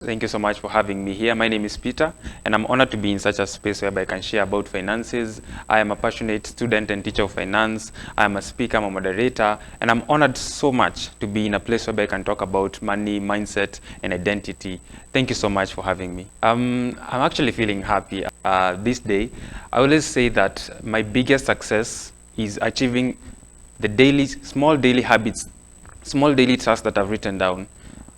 Thank you so much for having me here. My name is Peter, and I'm honored to be in such a space where I can share about finances. I am a passionate student and teacher of finance. I am a speaker, I'm a moderator, and I'm honored so much to be in a place where I can talk about money, mindset, and identity. Thank you so much for having me. I'm actually feeling happy this day. I always say that my biggest success is achieving the small daily habits, small daily tasks that I've written down.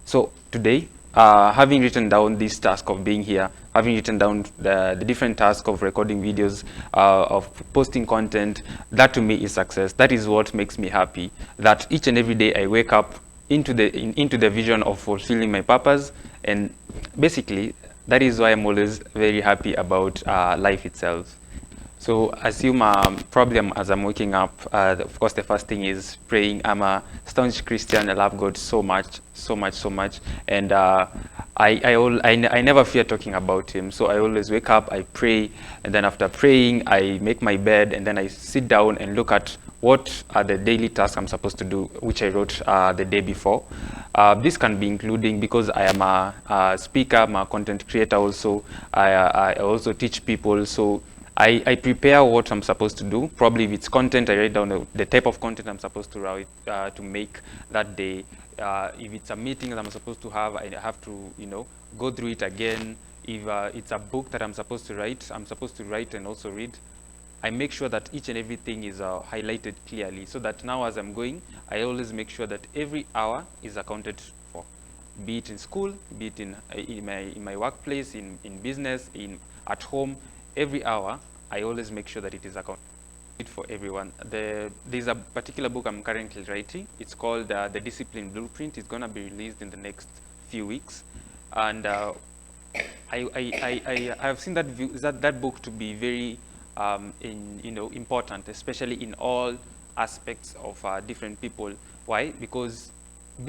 So today, having written down this task of being here, having written down the different tasks of recording videos, of posting content, that to me is success. That is what makes me happy. That each and every day I wake up into the vision of fulfilling my purpose, and basically that is why I'm always very happy about life itself. So assume probably as I'm waking up, of course the first thing is praying. I'm a staunch Christian. I love God so much, so much, so much, and I never fear talking about Him. So I always wake up, I pray, and then after praying, I make my bed, and then I sit down and look at what are the daily tasks I'm supposed to do, which I wrote the day before. This can be including, because I am a speaker, I'm a content creator also. I also teach people, so I prepare what I'm supposed to do. Probably if it's content, I write down the type of content I'm supposed to write to make that day. If it's a meeting that I'm supposed to have, I have to, go through it again. If it's a book that I'm supposed to write, I'm supposed to write and also read. I make sure that each and everything is highlighted clearly, so that now as I'm going, I always make sure that every hour is accounted for, be it in school, be it in my workplace, in business, at home. Every hour, I always make sure that it is accounted for everyone. There's a particular book I'm currently writing. It's called The Discipline Blueprint. It's going to be released in the next few weeks, and I have seen that book to be very important, especially in all aspects of different people. Why? Because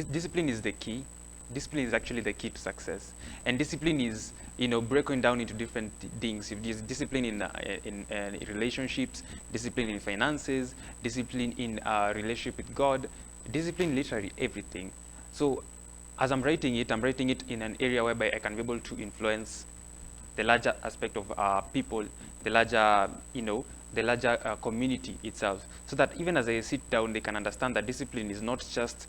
discipline is the key. Discipline is actually the key to success, and discipline is broken down into different things. If there's discipline in relationships, discipline in finances, discipline in relationship with God, discipline literally everything. So as I'm writing it in an area whereby I can be able to influence the larger aspect of people, the larger, community itself, so that even as I sit down, they can understand that discipline is not just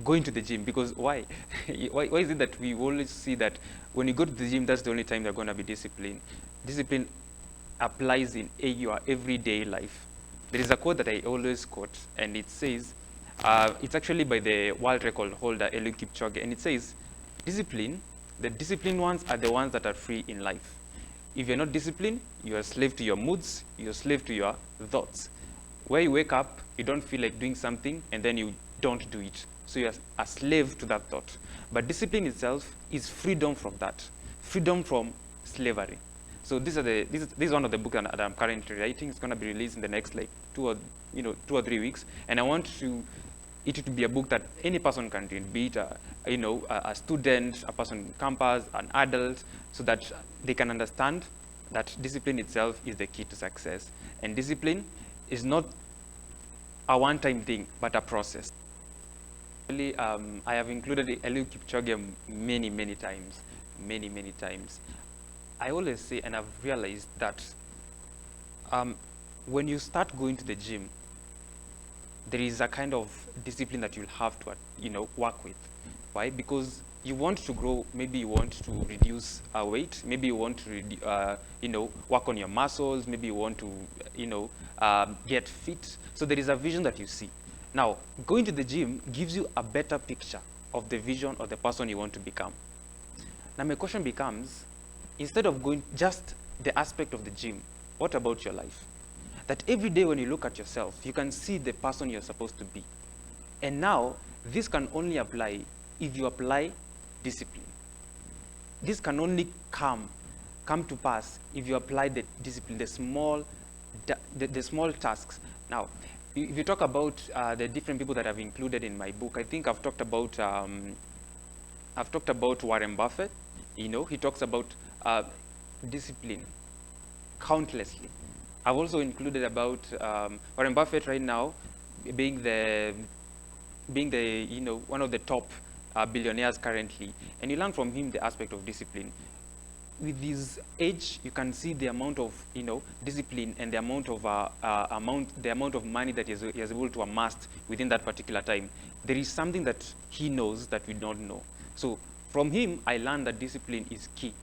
going to the gym. Because why? Why is it that we always see that when you go to the gym, that's the only time they're going to be disciplined? Discipline applies in your everyday life. There is a quote that I always quote, and it says, it's actually by the world record holder Eliud Kipchoge, and it says, the disciplined ones are the ones that are free in life. If you're not disciplined, you're a slave to your moods, you're a slave to your thoughts. Where you wake up, you don't feel like doing something, and then you don't do it. So you're a slave to that thought. But discipline itself is freedom from that, freedom from slavery. So this is one of the books that I'm currently writing. It's going to be released in the next like 2 or 3 weeks, and I want it to be a book that any person can read, be it a student, a person on campus, an adult, so that they can understand that discipline itself is the key to success. And discipline is not a one-time thing, but a process. Really, I have included Eliud Kipchoge many times, many times. I always say, and I've realized that when you start going to the gym, there is a kind of discipline that you'll have to work with. Why? Because you want to grow. Maybe you want to reduce weight. Maybe you want to work on your muscles. Maybe you want to get fit. So there is a vision that you see. Now, going to the gym gives you a better picture of the vision of the person you want to become. Now my question becomes, instead of going just the aspect of the gym, what about your life? That every day when you look at yourself, you can see the person you're supposed to be. And now, this can only apply if you apply discipline. This can only come to pass if you apply the discipline, the small tasks. Now, if you talk about the different people that I've included in my book, I think I've talked about Warren Buffett. He talks about discipline countlessly. I've also included about Warren Buffett right now being the one of the top billionaires currently, and you learn from him the aspect of discipline. With his age, you can see the amount of discipline and the amount of money that he is able to amass within that particular time. There is something that he knows that we don't know. So from him, I learned that discipline is key.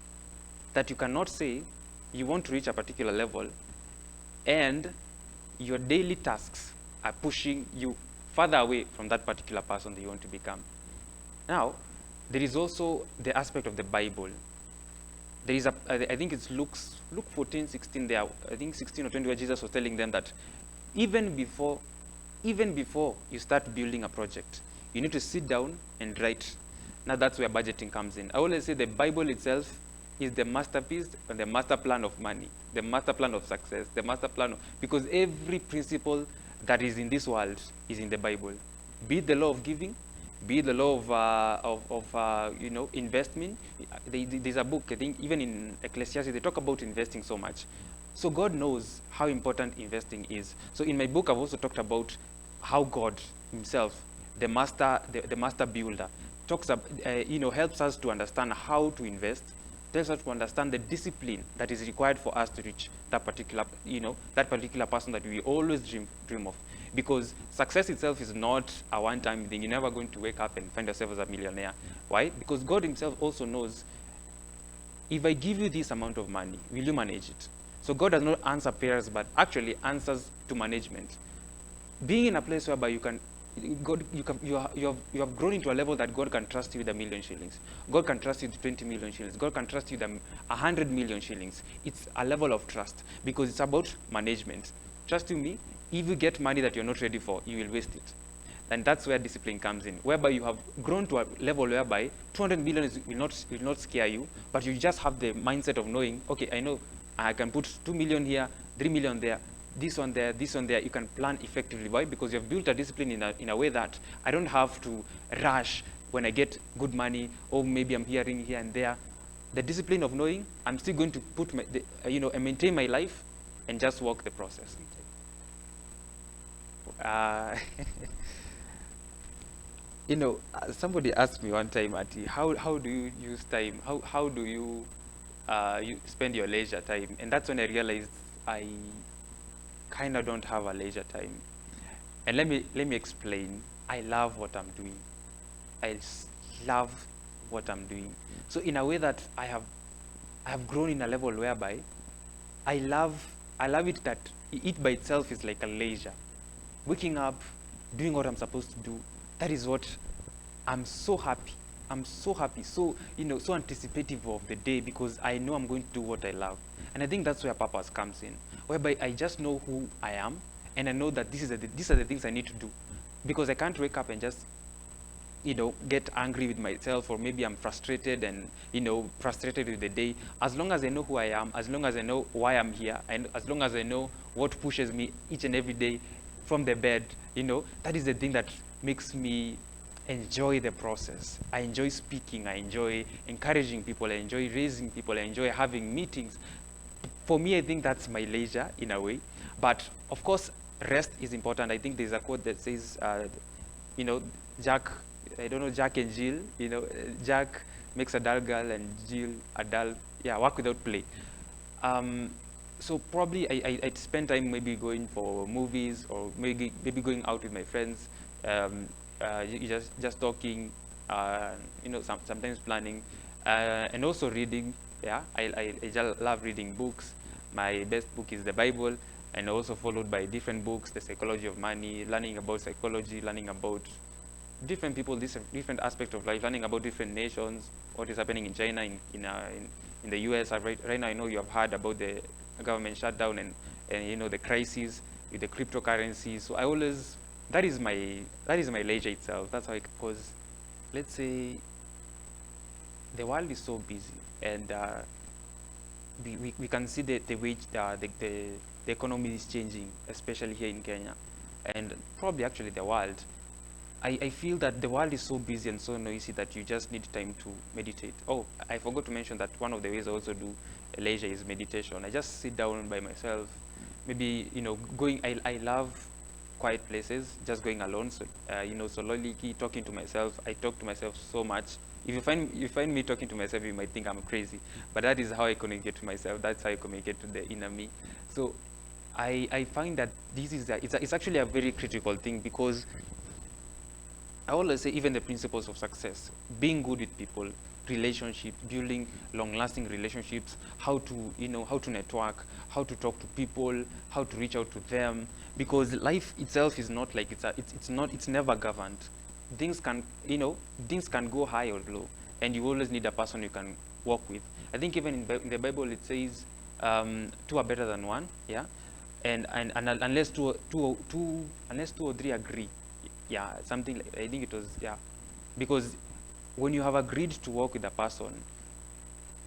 That you cannot say you want to reach a particular level and your daily tasks are pushing you further away from that particular person that you want to become. Now, there is also the aspect of the Bible. There is I think it's Luke 14, 16 there, I think 16 or 20, where Jesus was telling them that even before you start building a project, you need to sit down and write. Now that's where budgeting comes in. I always say the Bible itself is the masterpiece and the master plan of money, the master plan of success, the master plan because every principle that is in this world is in the Bible. Be it the law of giving, be it the law of investment. There's a book, I think, even in Ecclesiastes, they talk about investing so much. So God knows how important investing is. So in my book, I've also talked about how God himself, the master builder, helps us to understand how to invest, tells us to understand the discipline that is required for us to reach that particular person that we always dream of. Because success itself is not a one-time thing. You're never going to wake up and find yourself as a millionaire. Why? Because God himself also knows, if I give you this amount of money, will you manage it? So God does not answer prayers, but actually answers to management. Being in a place whereby you have grown into a level that God can trust you with 1 million shillings. God can trust you with 20 million shillings. God can trust you with 100 million shillings. It's a level of trust because it's about management. Trust you me, if you get money that you're not ready for, you will waste it. And that's where discipline comes in, whereby you have grown to a level whereby 200 million will not scare you, but you just have the mindset of knowing, okay, I know I can put 2 million here, 3 million there, this one there, this one there. You can plan effectively. Why? Because you've built a discipline in a way that I don't have to rush when I get good money, or maybe I'm hearing here and there. The discipline of knowing I'm still going to put maintain my life and just walk the process. Somebody asked me one time, Ati, how do you use time? How do you spend your leisure time? And that's when I realized I kind of don't have a leisure time. And let me explain. I love what I'm doing. I love what I'm doing. So in a way that I have grown in a level whereby I love it that it by itself is like a leisure. Waking up, doing what I'm supposed to do, that is what I'm so happy. I'm so happy, so anticipative of the day because I know I'm going to do what I love. And I think that's where purpose comes in, whereby I just know who I am and I know that these are the things I need to do. Because I can't wake up and just get angry with myself, or maybe I'm frustrated and frustrated with the day. As long as I know who I am, as long as I know why I'm here, and as long as I know what pushes me each and every day from the bed, that is the thing that makes me enjoy the process. I enjoy speaking, I enjoy encouraging people, I enjoy raising people, I enjoy having meetings. For me, I think that's my leisure in a way. But of course, rest is important. I think there's a quote that says, Jack and Jill, Jack makes a dull girl and Jill a dull, work without play. So probably I'd spend time maybe going for movies, or maybe going out with my friends, just talking, sometimes planning, and also reading. I just love reading books. My best book is the Bible, and also followed by different books, the psychology of money, learning about psychology, learning about different people, different aspects of life, learning about different nations, what is happening in China, in the US. Right now, I know you have heard about the government shutdown and the crisis with the cryptocurrency. So that is my leisure itself. That's how because let's say the world is so busy, and we can see the economy is changing, especially here in Kenya, and probably actually the world. I feel that the world is so busy and so noisy that you just need time to meditate. Oh, I forgot to mention that one of the ways I also do leisure is meditation. I just sit down by myself. Maybe, I love quiet places, just going alone, so, solely talking to myself. I talk to myself so much. If you find me talking to myself, you might think I'm crazy, but that is how I communicate to myself. That's how I communicate to the inner me. So I find that this is it's actually a very critical thing, because I always say even the principles of success, being good with people, relationships, building long-lasting relationships, how to network, how to talk to people, how to reach out to them, because life itself is not like it's never governed. Things can things can go high or low, and you always need a person you can work with. I think even in the Bible it says two are better than one, yeah, and unless unless two or three agree, yeah, something like, I think it was, yeah, because when you have agreed to work with a person,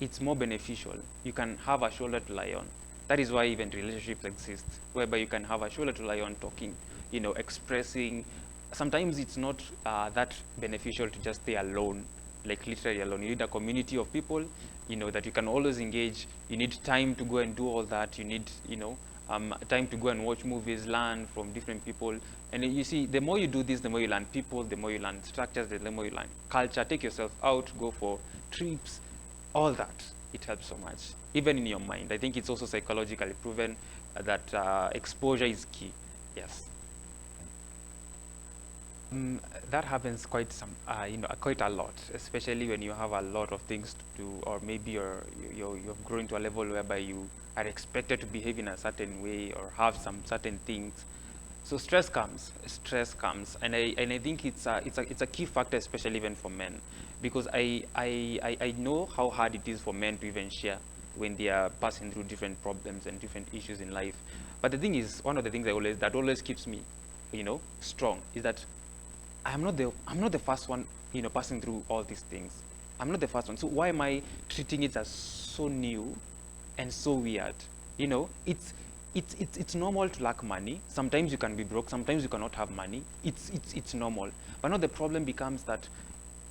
it's more beneficial. You can have a shoulder to lie on. That is why even relationships exist, whereby you can have a shoulder to lie on, talking, expressing. Sometimes it's not that beneficial to just stay alone, like literally alone. You need a community of people, that you can always engage. You need time to go and do all that. You need, time to go and watch movies, learn from different people. And you see, the more you do this, the more you learn people, the more you learn structures, the more you learn culture. Take yourself out, go for trips, all that. It helps so much, even in your mind. I think it's also psychologically proven that exposure is key. Yes. That happens quite a lot, especially when you have a lot of things to do, or maybe you've grown to a level whereby you are expected to behave in a certain way or have some certain things. So stress comes, and I think it's a key factor, especially even for men, because I know how hard it is for men to even share when they are passing through different problems and different issues in life. But the thing is, one of the things that always keeps me, strong, is that I'm not the first one, passing through all these things. I'm not the first one. So why am I treating it as so new and so weird? It's normal to lack money. Sometimes you can be broke. Sometimes you cannot have money. It's normal. But now the problem becomes that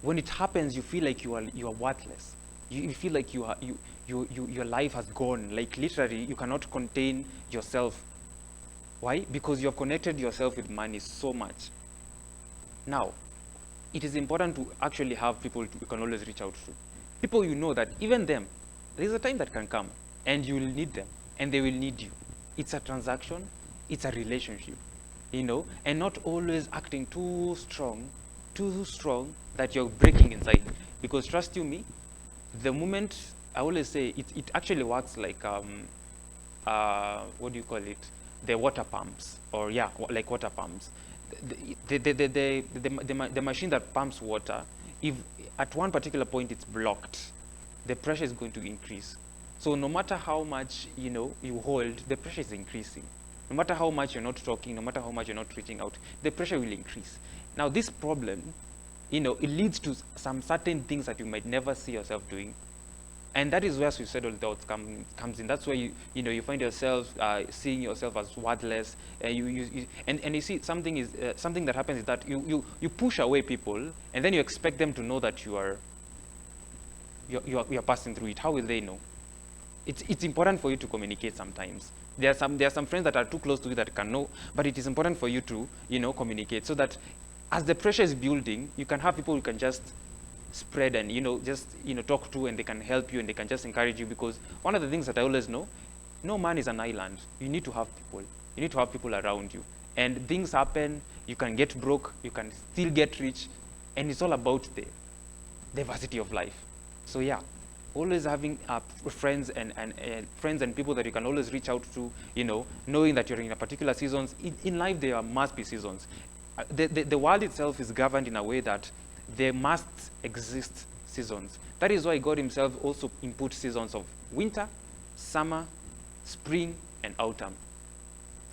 when it happens, you feel like you are worthless. You feel like your life has gone. Like literally, you cannot contain yourself. Why? Because you have connected yourself with money so much. Now, it is important to actually have people you can always reach out to. People that even them, there is a time that can come and you will need them and they will need you. It's a transaction, it's a relationship, and not always acting too strong that you're breaking inside. Because trust you me, the moment, I always say, it actually works like, what do you call it? The water pumps, or yeah, like water pumps. The machine that pumps water, if at one particular point it's blocked, the pressure is going to increase. So no matter how much you hold, the pressure is increasing. No matter how much you're not talking, no matter how much you're not reaching out, the pressure will increase. Now this problem, it leads to some certain things that you might never see yourself doing. And that is where suicidal thoughts comes in. That's where you find yourself seeing yourself as worthless. And you see something that happens is that you push away people, and then you expect them to know that you're passing through it. How will they know? It's important for you to communicate sometimes. There are some friends that are too close to you that can know, but it is important for you to communicate, so that as the pressure is building, you can have people who can just spread and just talk to, and they can help you and they can just encourage you. Because one of the things that I always know, no man is an island. You need to have people. You need to have people around you. And things happen, you can get broke, you can still get rich, and it's all about the diversity of life. So yeah, always having friends and people that you can always reach out to, knowing that you're in a particular seasons. In life, there must be seasons. The world itself is governed in a way that there must exist seasons. That is why God himself also input seasons of winter, summer, spring, and autumn.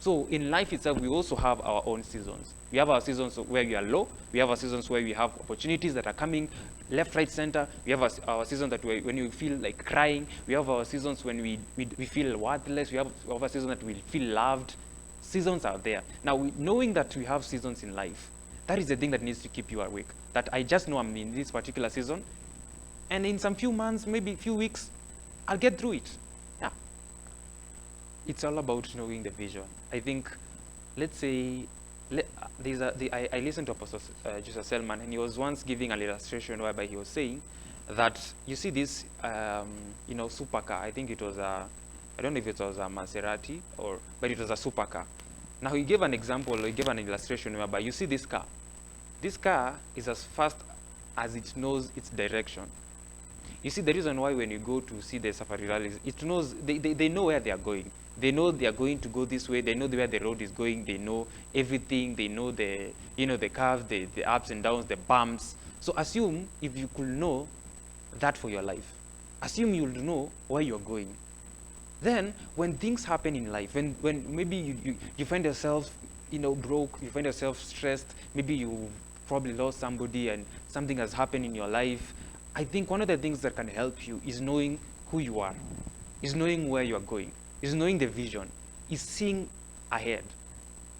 So in life itself, we also have our own seasons. We have our seasons where we are low. We have our seasons where we have opportunities that are coming left, right, center. We have our seasons that when you feel like crying. We have our seasons when we feel worthless. We have our seasons that we feel loved. Seasons are there. Now, knowing that we have seasons in life, that is the thing that needs to keep you awake. That I just know I'm in this particular season, and in some few months, maybe few weeks, I'll get through it. Yeah. It's all about knowing the vision. I think, let's say I listened to Apostle Joseph Selman, and he was once giving an illustration whereby he was saying that you see this, supercar. I think it was I don't know if it was a Maserati but it was a supercar. Now he gave an example, he gave an illustration whereby you see this car. This car is as fast as it knows its direction. You see, the reason why when you go to see the safari rallies, it knows they know where they are going. They know they are going to go this way. They know where the road is going. They know everything. They know the curves, the ups and downs, the bumps. So assume if you could know that for your life, assume you'll know where you're going. Then when things happen in life, when maybe you find yourself broke, you find yourself stressed, maybe you probably lost somebody and something has happened in your life, I think one of the things that can help you is knowing who you are, is knowing where you are going, is knowing the vision, is seeing ahead.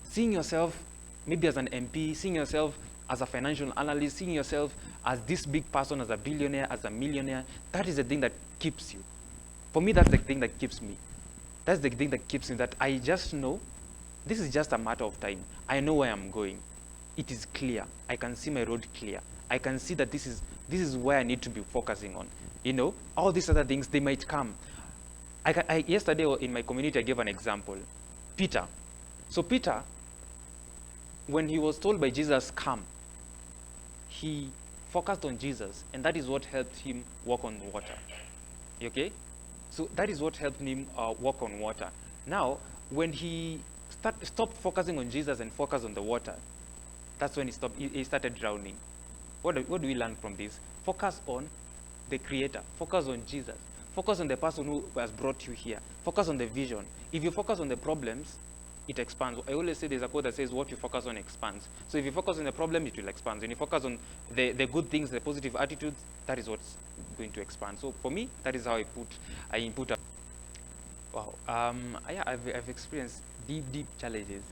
Seeing yourself maybe as an MP, seeing yourself as a financial analyst, seeing yourself as this big person, as a billionaire, as a millionaire, that is the thing that keeps you. For me, that's the thing that keeps me. That's the thing that keeps me, that I just know this is just a matter of time. I know where I'm going. It is clear. I can see my road clear. I can see that this is where I need to be focusing on. All these other things, they might come. Yesterday in my community, I gave an example. Peter. So Peter, when he was told by Jesus, come, he focused on Jesus, and that is what helped him walk on water. Okay? So that is what helped him walk on water. Now, when he stopped focusing on Jesus and focused on the water, that's when he started drowning. What do we learn from this? Focus on the Creator. Focus on Jesus. Focus on the person who has brought you here. Focus on the vision. If you focus on the problems, it expands. I always say there's a quote that says what you focus on expands. So if you focus on the problem, it will expand. When you focus on the good things, the positive attitudes, that is what's going to expand. So for me, that is how I input. Wow. I've experienced deep challenges,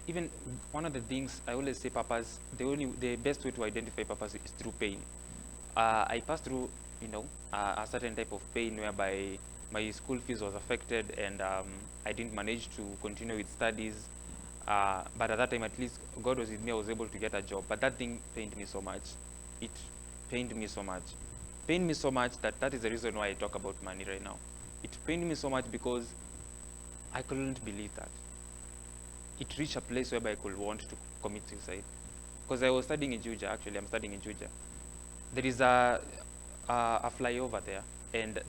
even one of the things I always say, purpose, the best way to identify purpose is through pain. I passed through, a certain type of pain whereby my school fees was affected, and I didn't manage to continue with studies. But at that time, at least God was with me. I was able to get a job. But that thing pained me so much. It pained me so much. Pained me so much that is the reason why I talk about money right now. It pained me so much because I couldn't believe that. It reached a place whereby I could want to commit suicide. Because I was studying in Juja, actually, I'm studying in Juja. There is a flyover there. And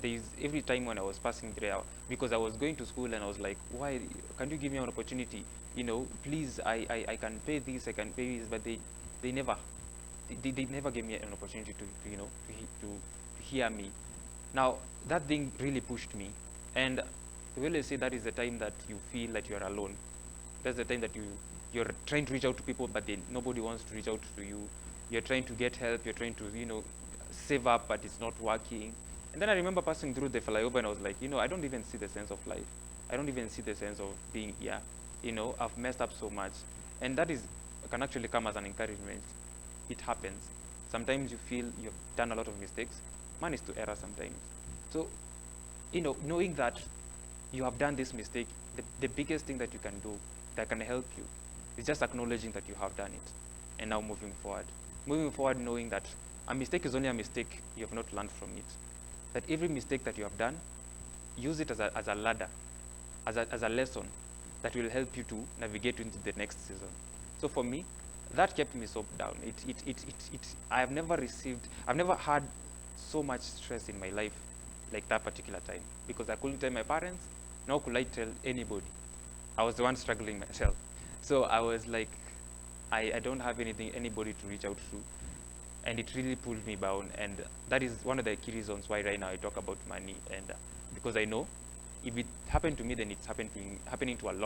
every time when I was passing there, because I was going to school and I was like, why, can you give me an opportunity? Please, I can pay this, I can pay this, but they never gave me an opportunity to hear me. Now, that thing really pushed me. And I will say that is the time that you feel that you are alone. That's the time that you're trying to reach out to people, but nobody wants to reach out to you. You're trying to get help, you're trying to, save up, but it's not working. And then I remember passing through the flyover and I was like, I don't even see the sense of life. I don't even see the sense of being here. I've messed up so much. And that can actually come as an encouragement. It happens. Sometimes you feel you've done a lot of mistakes. Man is to error sometimes. So, knowing that you have done this mistake, the biggest thing that you can do that can help you is just acknowledging that you have done it and now moving forward. Moving forward knowing that a mistake is only a mistake, you have not learned from it. That every mistake that you have done, use it as a ladder, as a lesson that will help you to navigate into the next season. So for me, that kept me so down. I've never had so much stress in my life like that particular time, because I couldn't tell my parents, nor could I tell anybody. I was the one struggling myself. So I was like, I don't have anybody to reach out to. And it really pulled me down. And that is one of the key reasons why right now I talk about money. And because I know if it happened to me, then it's happening to a lot